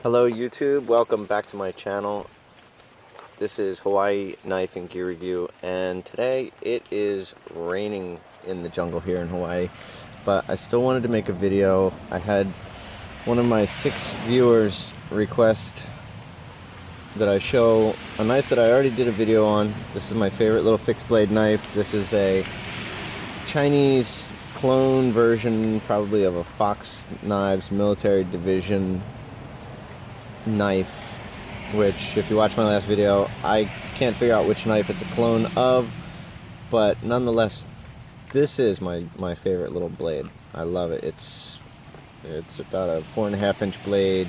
Hello YouTube, welcome back to my channel. This is Hawaii Knife and Gear Review, and today it is raining in the jungle here in Hawaii, but I still wanted to make a video. I had one of my 6 viewers request that I show a knife that I already did a video on. This is my favorite little fixed blade knife. This is a Chinese clone version, probably of a Fox Knives Military Division knife, which, if you watch my last video, I can't figure out which knife it's a clone of, but nonetheless, this is my favorite little blade. I love it. It's about a 4.5 inch blade,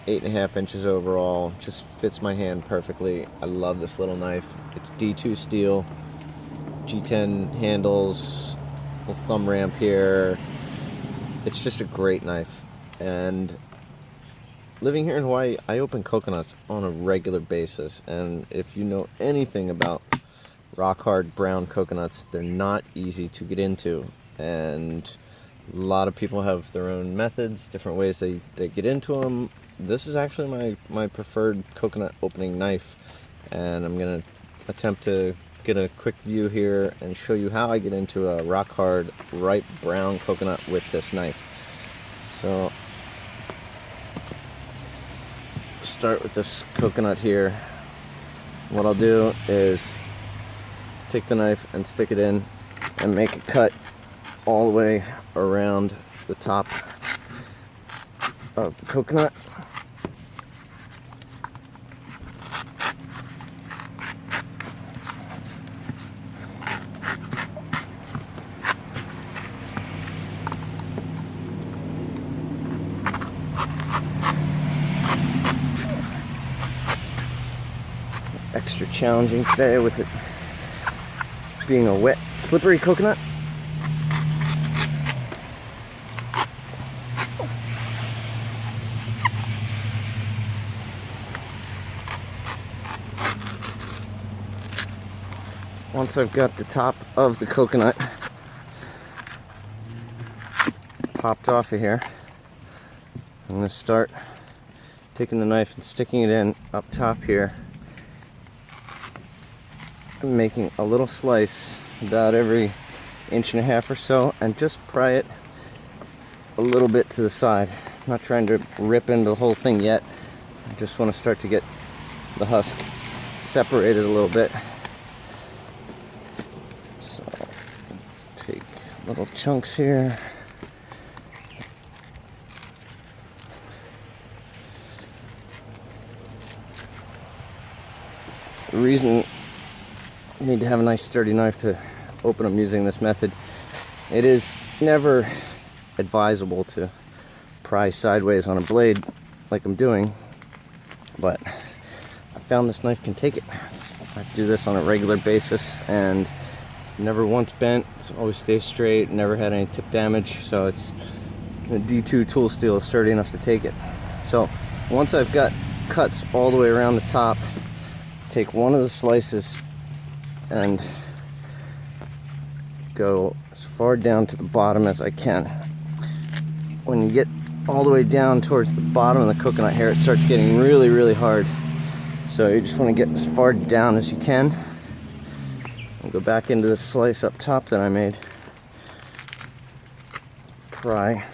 8.5 inches overall. Just fits my hand perfectly. I love this little knife. It's D2 steel, G10 handles, little thumb ramp here. It's just a great knife. And living here in Hawaii, I open coconuts on a regular basis, and if you know anything about rock hard brown coconuts, they're not easy to get into, and a lot of people have their own methods, different ways they get into them. This is actually my preferred coconut opening knife, and I'm gonna attempt to get a quick view here and show you how I get into a rock hard ripe brown coconut with this knife. So start with this coconut here. What I'll do is take the knife and stick it in and make a cut all the way around the top of the coconut. Extra challenging today with it being a wet, slippery coconut. Once I've got the top of the coconut popped off of here, I'm going to start taking the knife and sticking it in up top here. I'm making a little slice about every 1.5 inches or so, and just pry it a little bit to the side. I'm not trying to rip into the whole thing yet. I just want to start to get the husk separated a little bit. So take little chunks here. The reason you need to have a nice sturdy knife to open them using this method. It is never advisable to pry sideways on a blade like I'm doing, but I found this knife can take it. I do this on a regular basis, and it's never once bent. It's always stays straight, never had any tip damage, so it's the D2 tool steel is sturdy enough to take it. So once I've got cuts all the way around the top, take one of the slices and go as far down to the bottom as I can. When you get all the way down towards the bottom of the coconut here, it starts getting really, really hard. So you just want to get as far down as you can and go back into the slice up top that I made. Pry.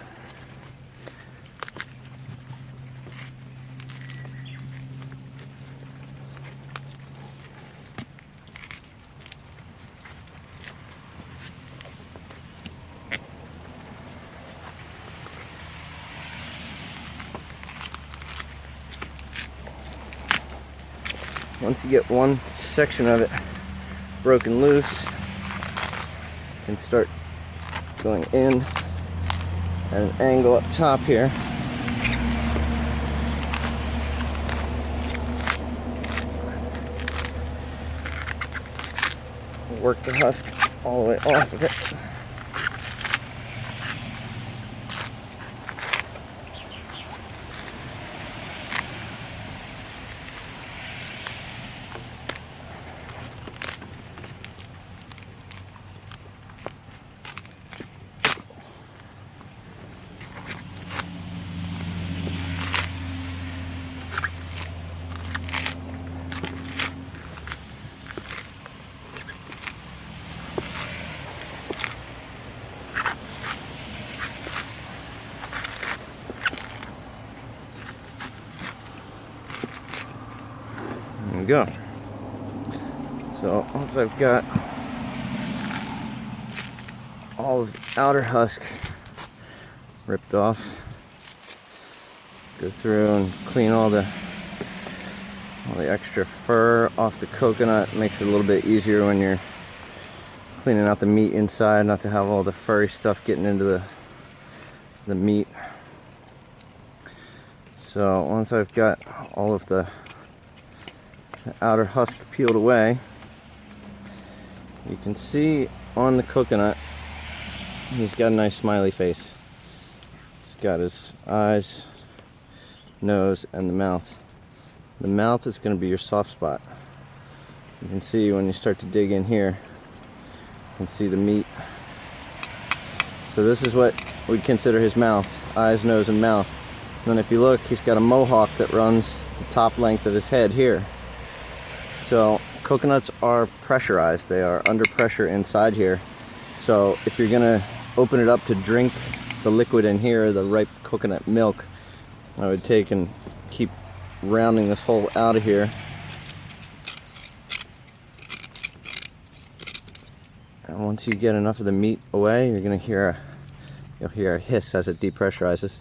Once you get one section of it broken loose, you can start going in at an angle up top here. Work the husk all the way off of it. we go. So once I've got all of the outer husk ripped off, go through and clean all the extra fur off the coconut. Makes it a little bit easier when you're cleaning out the meat inside, not to have all the furry stuff getting into the meat. So once I've got all of the outer husk peeled away, you can see on the coconut he's got a nice smiley face. He's got his eyes, nose, and the mouth. The mouth is going to be your soft spot. You can see when you start to dig in here, you can see the meat. So this is what we consider his mouth: eyes, nose, and mouth. And then if you look, he's got a mohawk that runs the top length of his head here. So coconuts are pressurized. They are under pressure inside here. So if you're gonna open it up to drink the liquid in here, the ripe coconut milk, I would take and keep rounding this hole out of here. And once you get enough of the meat away, you'll hear a hiss as it depressurizes.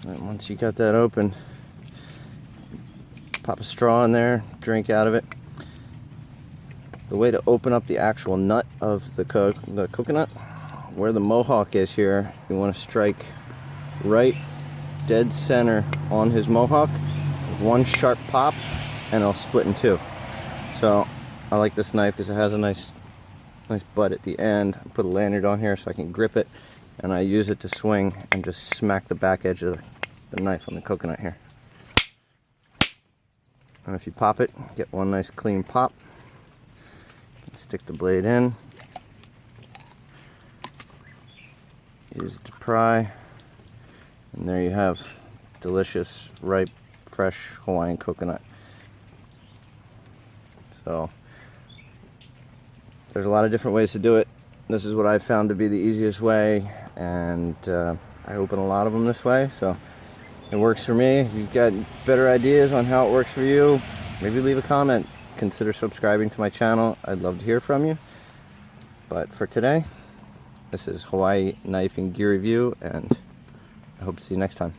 And once you got that open, pop a straw in there, drink out of it. The way to open up the actual nut of the coconut, where the mohawk is here, you want to strike right dead center on his mohawk with one sharp pop, and it'll split in two. So I like this knife because it has a nice butt at the end. I put a lanyard on here so I can grip it, and I use it to swing and just smack the back edge of the knife on the coconut here. And if you pop it, get one nice clean pop. Stick the blade in. Use it to pry. And there you have delicious, ripe, fresh Hawaiian coconut. So there's a lot of different ways to do it. This is what I've found to be the easiest way, and I open a lot of them this way, so it works for me. If you've got better ideas on how it works for you, maybe leave a comment. Consider subscribing to my channel. I'd love to hear from you. But for today, this is Hawaii Knife and Gear Review, and I hope to see you next time.